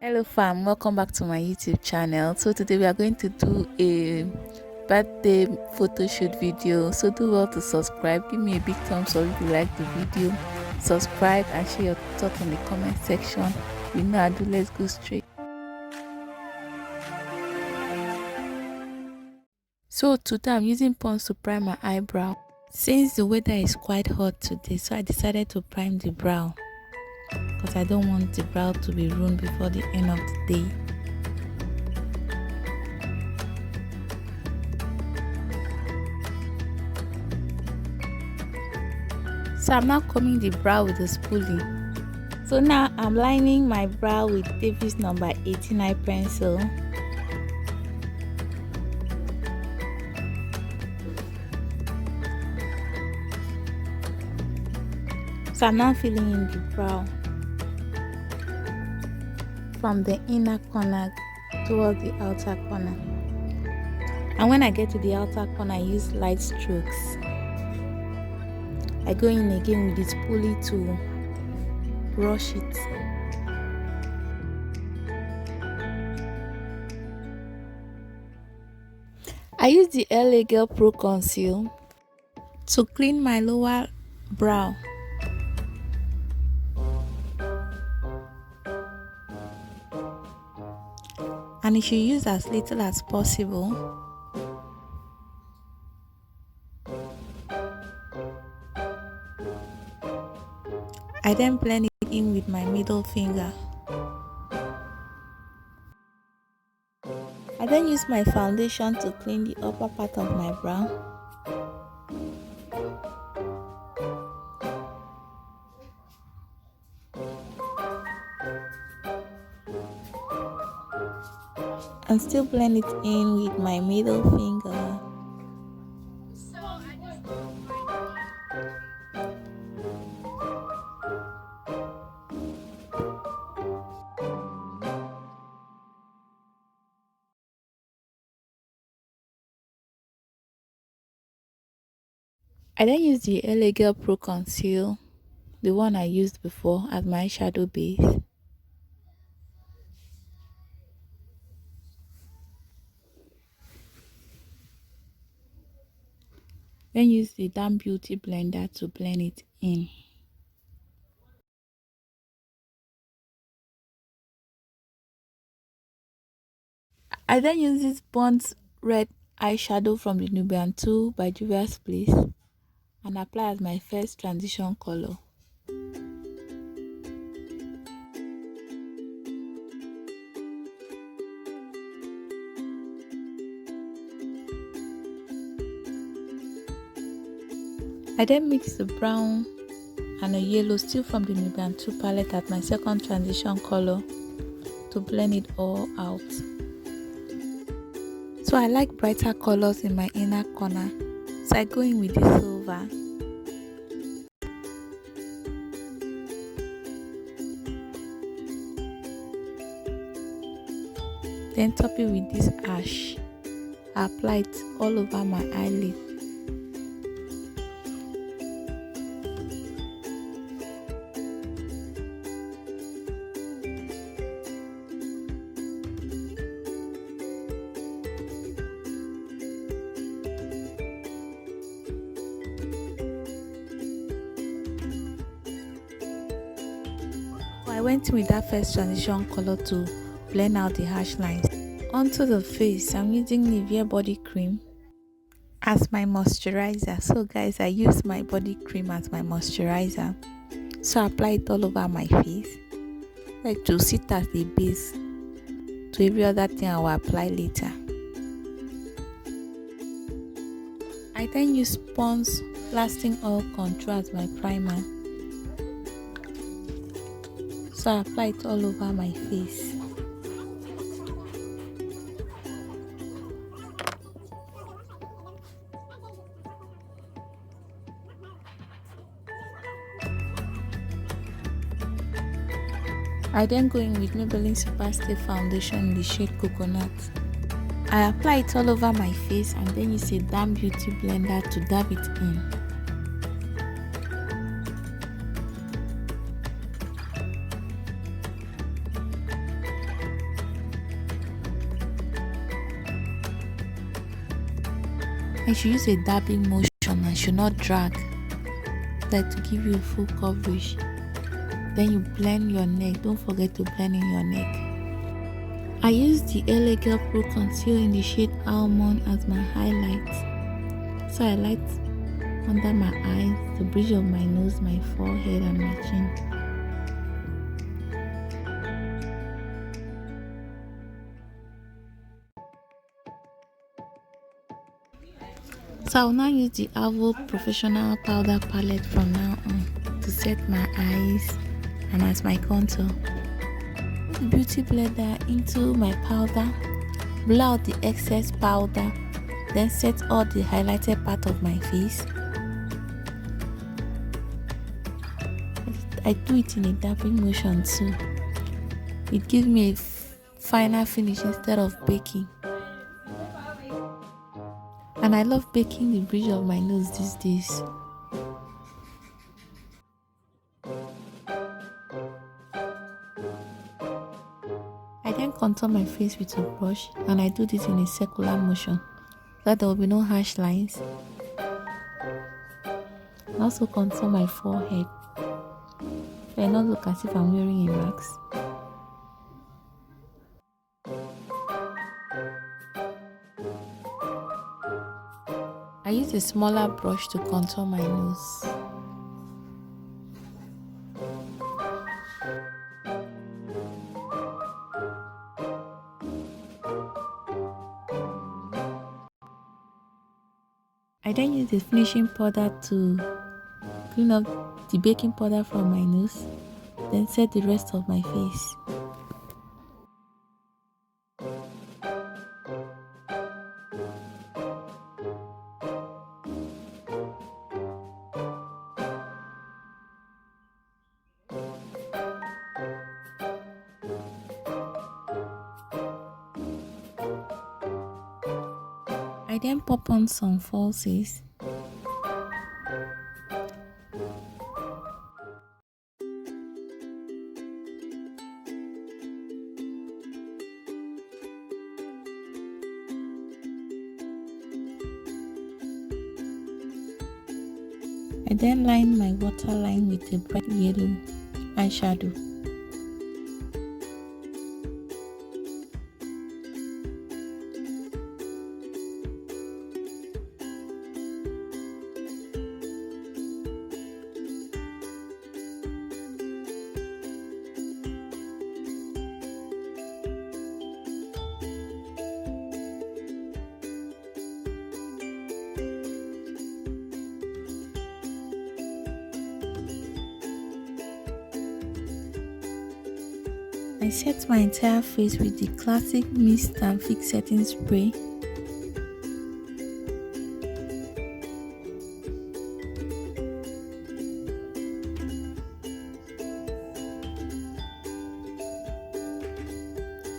Hello fam, welcome back to my YouTube channel. So today we are going to do a birthday photo shoot video. So do well to subscribe, give me a big thumbs up if you like the video, subscribe and share your thoughts in the comment section. You know I do, let's go straight. So today I'm using Pond's to prime my eyebrow. Since the weather is quite hot today, so I decided to prime the brow, because I don't want the brow to be ruined before the end of the day. So I'm now combing the brow with a spoolie. So now I'm lining my brow with Davis number 89 pencil. So I'm now filling in the brow from the inner corner towards the outer corner. And when I get to the outer corner, I use light strokes. I go in again with the spoolie to brush it. I use the LA Girl Pro Conceal to clean my lower brow. And you should use as little as possible. I then blend it in with my middle finger. I then use my foundation to clean the upper part of my brow. And still blend it in with my middle finger. I then use the LA Girl Pro Conceal, the one I used before, as my eyeshadow base. Then use the Damn Beauty blender to blend it in. I then use this Burnt Red eyeshadow from the Nubian 2 by Juvia's Place and apply as my first transition color. I then mix the brown and a yellow still from the Nubian 2 palette as my second transition color to blend it all out. So I like brighter colors in my inner corner, so I go in with the silver. Then top it with this ash. I apply it all over my eyelid. I went in with that first transition color to blend out the harsh lines. Onto the face, I'm using Nivea body cream as my moisturizer. So guys, I use my body cream as my moisturizer. So I apply it all over my face, like to sit as the base to every other thing I will apply later. I then use Pond's Lasting Oil Control as my primer. So I apply it all over my face. I then go in with Maybelline Superstay foundation in the shade Coconut. I apply it all over my face and then use a Damn Beauty blender to dab it in. I should use a dabbing motion and should not drag, like to give you full coverage. Then you blend your neck. Don't forget to blend in your neck. I use the LA Girl Pro Conceal in the shade Almond as my highlight. So I light under my eyes, the bridge of my nose, my forehead and my chin. So I will now use the Avour Professional Powder Palette from now on to set my eyes and as my contour. The beauty blender into my powder, blow out the excess powder, then set all the highlighted part of my face. I do it in a dabbing motion too. It gives me a finer finish instead of baking. And I love baking the bridge of my nose these days. I then contour my face with a brush, and I do this in a circular motion so that there will be no harsh lines. I also contour my forehead so I not look as if I'm wearing a mask. I use a smaller brush to contour my nose. I then use the finishing powder to clean up the baking powder from my nose, then set the rest of my face. I then pop on some falsies. I then line my waterline with a bright yellow eyeshadow. I set my entire face with the classic mist and fix setting spray.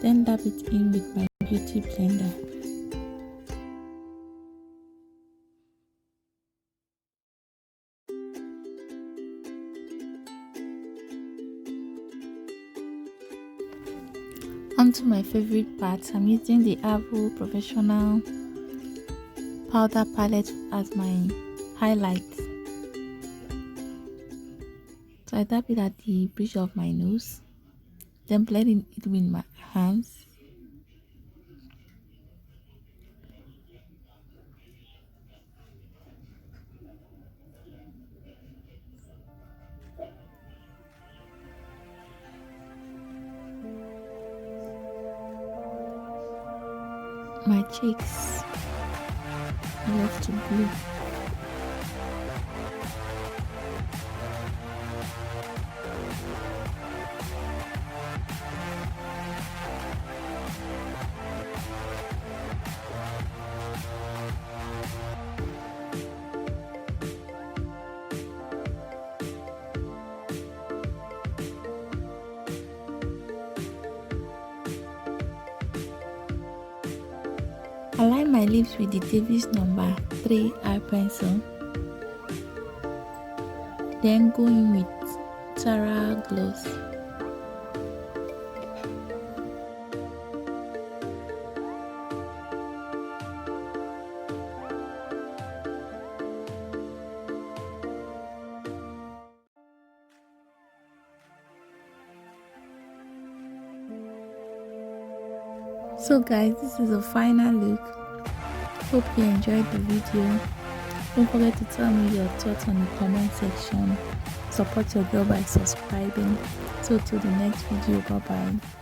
Then dab it in with my beauty blender. Onto my favorite part, I'm using the Avour Professional Powder Palette as my highlight. So I dab it at the bridge of my nose, then blend it with my hands. My cheeks, I love to glue. Align my lips with the Davis number 3 eye pencil. Then go in with Terra gloss. So guys, this is a final look. Hope you enjoyed the video. Don't forget to tell me your thoughts on the comment section. Support your girl by subscribing. So till the next video, bye bye.